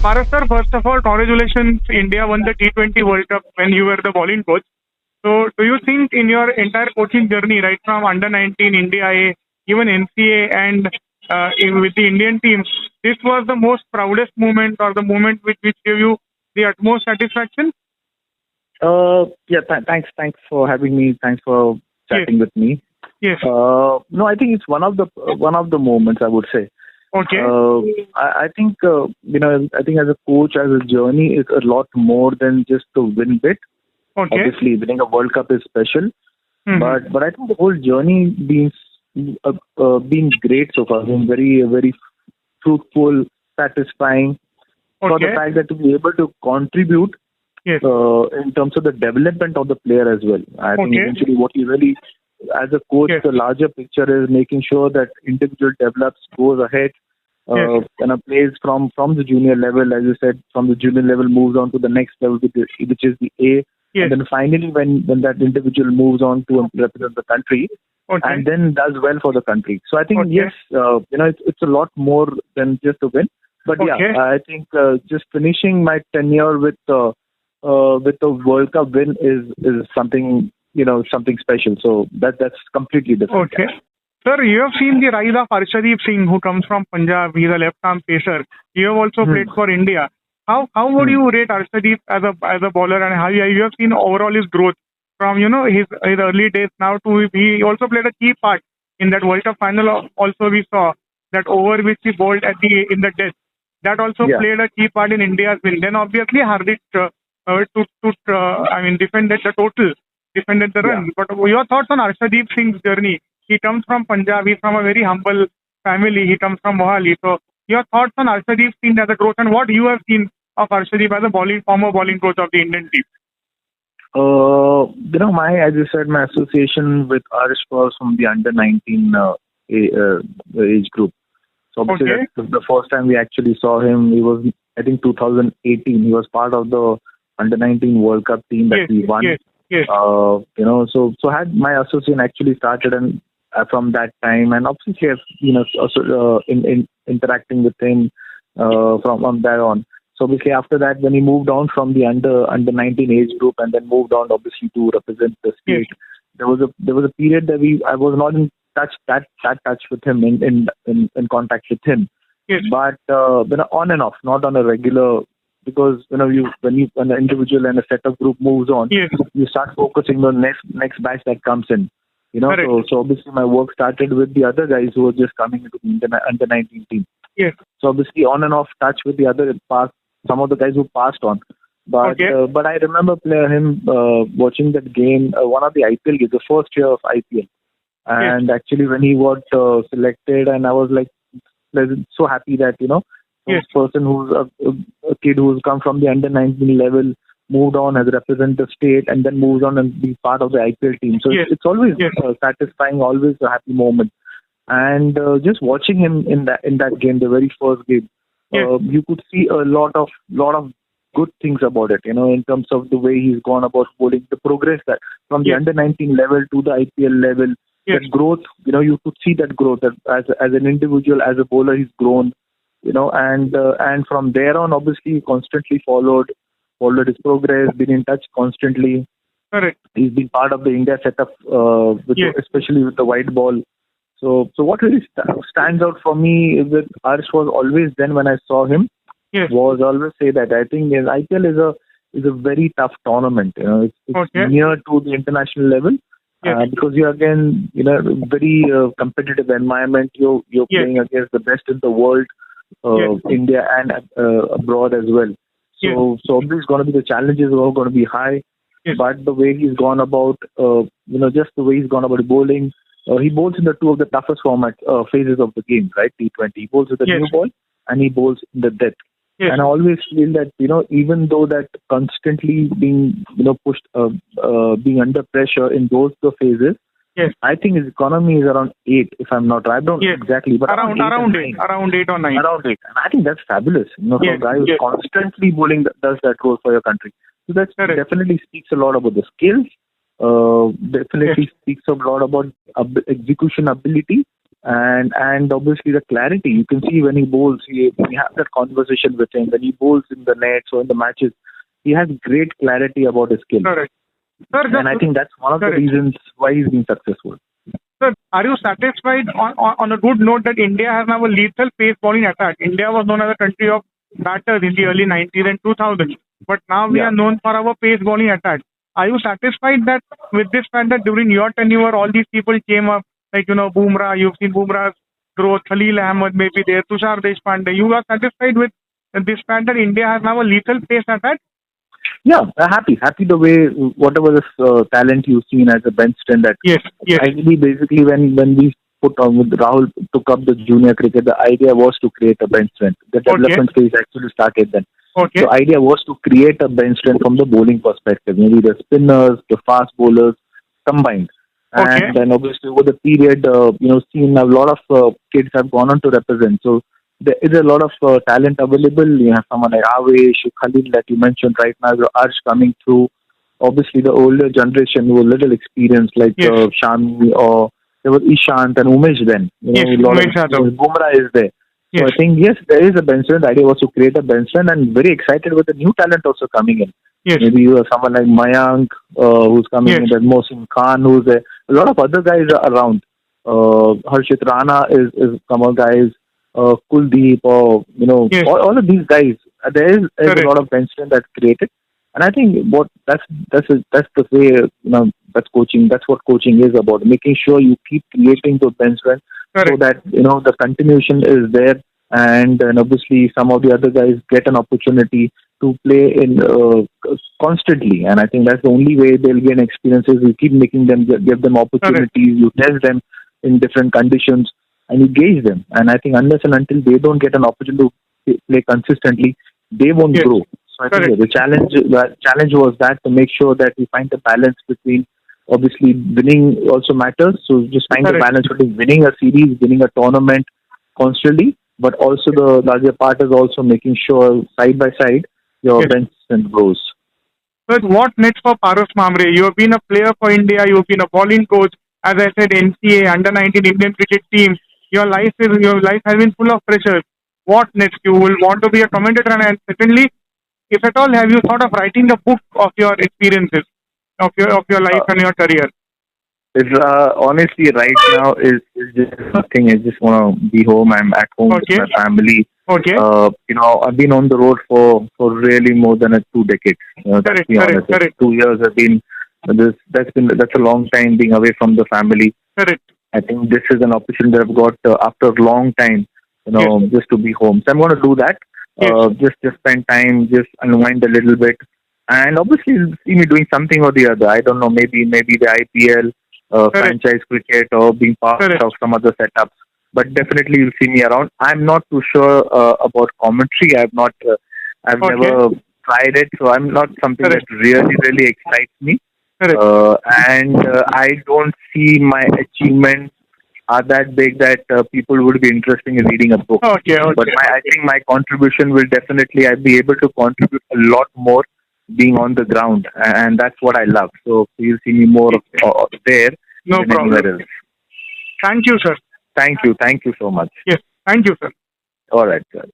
Paras sir, first of all, congratulations. India won the T20 World Cup when you were the bowling coach. So, do you think in your entire coaching journey, right from under 19, India A, even NCA, and with the Indian team, this was the most proudest moment or the moment which gave you the utmost satisfaction? Yeah, thanks for having me. Thanks for Yes, chatting with me. yes. No, I think it's one of the moments, I would say. Okay, I think I think as a coach, as a journey, it's a lot more than just the win bit. okay. Obviously, winning a World Cup is special, Hmm. but I think the whole journey been great so far. Been very fruitful, satisfying for the Okay, fact that to be able to contribute yes. in terms of the development of the player as well. I think Okay, eventually what you really, as a coach, yes, the larger picture is making sure that individual develops, goes ahead, yes, plays from the junior level, as you said, from the junior level moves on to the next level, which is the A, yes. and then finally when that individual moves on to represent the country, Okay, and then does well for the country. So I think okay, yes, it's a lot more than just a win. But yeah, okay. I think just finishing my tenure with the World Cup win is something something special. So that's completely different. Okay. Sir, you have seen the rise of Arshdeep Singh, who comes from Punjab. He's a left-arm pacer. You have also Hmm. played for India. How would Hmm. you rate Arshdeep as a bowler, and how you have seen overall his growth from his early days now to he also played a key part in that World Cup final. Also, we saw that over which he bowled in the death. That also Yeah. played a key part in India's win. Then obviously Hardik defended the total, defended the Yeah. run. But your thoughts on Arshdeep Singh's journey? He comes from Punjab. He's from a very humble family. He comes from Mohali. So your thoughts on Arshdeep Singh as a growth and what you have seen of Arshdeep as a former bowling coach of the Indian team? As you said, my association with Arsh was from the under 19 age group. So obviously Okay. that's the first time we actually saw him. He was, I think, 2018. He was part of the under 19 World Cup team that Yes, we won. yes, yes, So had my association actually started and from that time, and obviously I've, also in interacting with him from there on. So obviously after that, when he moved on from the under 19 age group and then moved on obviously to represent the yes, state, there was a period that I was not in touch with him, in contact with him, yes, but on and off, not on a regular, because when an individual and a set of group moves on, yes. you start focusing on next batch that comes in. Correct. So obviously my work started with the other guys who were just coming into the under 19 team. Yes. So obviously on and off touch with the other some of the guys who passed on. But Okay. but I remember him watching that game, one of the IPL games, the first year of IPL. And actually when he got selected, and I was like so happy that Yes. this person who's a kid who's come from the under 19 level, moved on, has represented the state, and then moves on and be part of the IPL team. So Yes. it's always Yes. satisfying, always a happy moment. And just watching him in that game, the very first game, Yes. you could see a lot of good things about it. In terms of the way he's gone about bowling, the progress that from the Yes. under 19 level to the IPL level, Yes. that growth. You could see that growth that as an individual, as a bowler, he's grown. And from there on, obviously, he constantly followed his progress, been in touch constantly. Correct. He's been part of the India setup, Yes. especially with the white ball. So what really stands out for me with Arsh was always then when I saw him, Yes. was always say that I think IPL is a very tough tournament. It's Okay. near to the international level. Yes. Because you're again, very competitive environment. You're Yes. playing against the best in the world, Yes. India and abroad as well. So obviously, going to be the challenges are going to be high. Yes. But the way he's gone about, just the way he's gone about bowling, he bowls in the two of the toughest phases of the game, right? T20. He bowls with the Yes. new ball and he bowls in the death. Yes. And I always feel that even though that constantly being pushed, being under pressure in those two phases, Yes. I think his economy is around 8, if I'm not right. I don't Yes. exactly, but Around 8 or 9. around 8. And I think that's fabulous. For Yes. a guy who's Yes. constantly bowling does that role for your country. So that Correct. definitely speaks a lot about the skills. Definitely speaks a lot about execution ability. and obviously the clarity. You can see when he bowls, we have that conversation with him. When he bowls in the nets or in the matches, he has great clarity about his skill. Correct. Sir, And I think that's one of the reasons why he's been successful. Sir, are you satisfied on a good note that India has now a lethal pace bowling attack? India was known as a country of batters in the early 90s and 2000s, but now we are known for our pace bowling attack. Are you satisfied that with this fact that during your tenure, all these people came up, like, Bumrah, you've seen Bumrah's growth, Khalil Ahmed may be there, Tushar Deshpande. You are satisfied with this fact that India has now a lethal pace attack? Yeah, happy the way whatever this talent you've seen as a bench strength. That yes. Actually, basically, when we put on with Rahul took up the junior cricket, the idea was to create a bench strength. The development phase actually started then. Okay. The idea was to create a bench strength from the bowling perspective, maybe the spinners, the fast bowlers combined. Okay. And then obviously over the period, seen a lot of kids have gone on to represent. So there is a lot of talent available. You have someone like Avesh, Khalil that you mentioned right now, Arsh coming through. Obviously the older generation who were little experienced like Shami, or there was Ishant and Umesh then. Bumrah is there. So I think, yes, there is a bench strength. The idea was to create a bench strength, and very excited with the new talent also coming in. Yes. Maybe you have someone like Mayank who's coming in, there's Mohsin Khan who's there. A lot of other guys are around. Harshit Rana is some of guys. Kuldeep, or all of these guys. There is a lot of bench strength that's created, and I think that's the way that's coaching. That's what coaching is about, making sure you keep creating those bench strength so that the continuation is there, and obviously some of the other guys get an opportunity to play in constantly. And I think that's the only way they'll gain experiences. You keep making them, give them opportunities. You test them in different conditions, and you gauge them. And I think unless and until they don't get an opportunity to play consistently, they won't grow. So I think the challenge was that to make sure that we find the balance between, obviously winning also matters. So just find the balance between winning a series, winning a tournament constantly, but also the larger part is also making sure side by side your bench strength grows. So what next for Paras Mhambrey? You have been a player for India. You have been a bowling coach. As I said, NCA, under-19 Indian cricket team. Your life has been full of pressure. What next? You will want to be a commentator, and secondly, if at all, have you thought of writing a book of your experiences, of your life and your career? It's honestly right now is just nothing. I just want to be home. I'm at home with my family. Okay. I've been on the road for really more than 2 decades. Correct. 2 years have been that's a long time being away from the family. Correct. I think this is an opportunity that I've got after a long time, just to be home. So I'm going to do that. Just spend time, just unwind a little bit, and obviously you'll see me doing something or the other. I don't know, maybe the IPL, franchise cricket, or being part of some other setups. But definitely you'll see me around. I'm not too sure about commentary. I've never tried it, so I'm not something that really excites me. And I don't see my achievements are that big that people would be interested in reading a book. But I think my contribution will definitely, I'll be able to contribute a lot more being on the ground, and that's what I love. So you'll see me more there than anywhere else. Thank you, sir. Thank you so much. Yes, thank you, sir. All right, sir.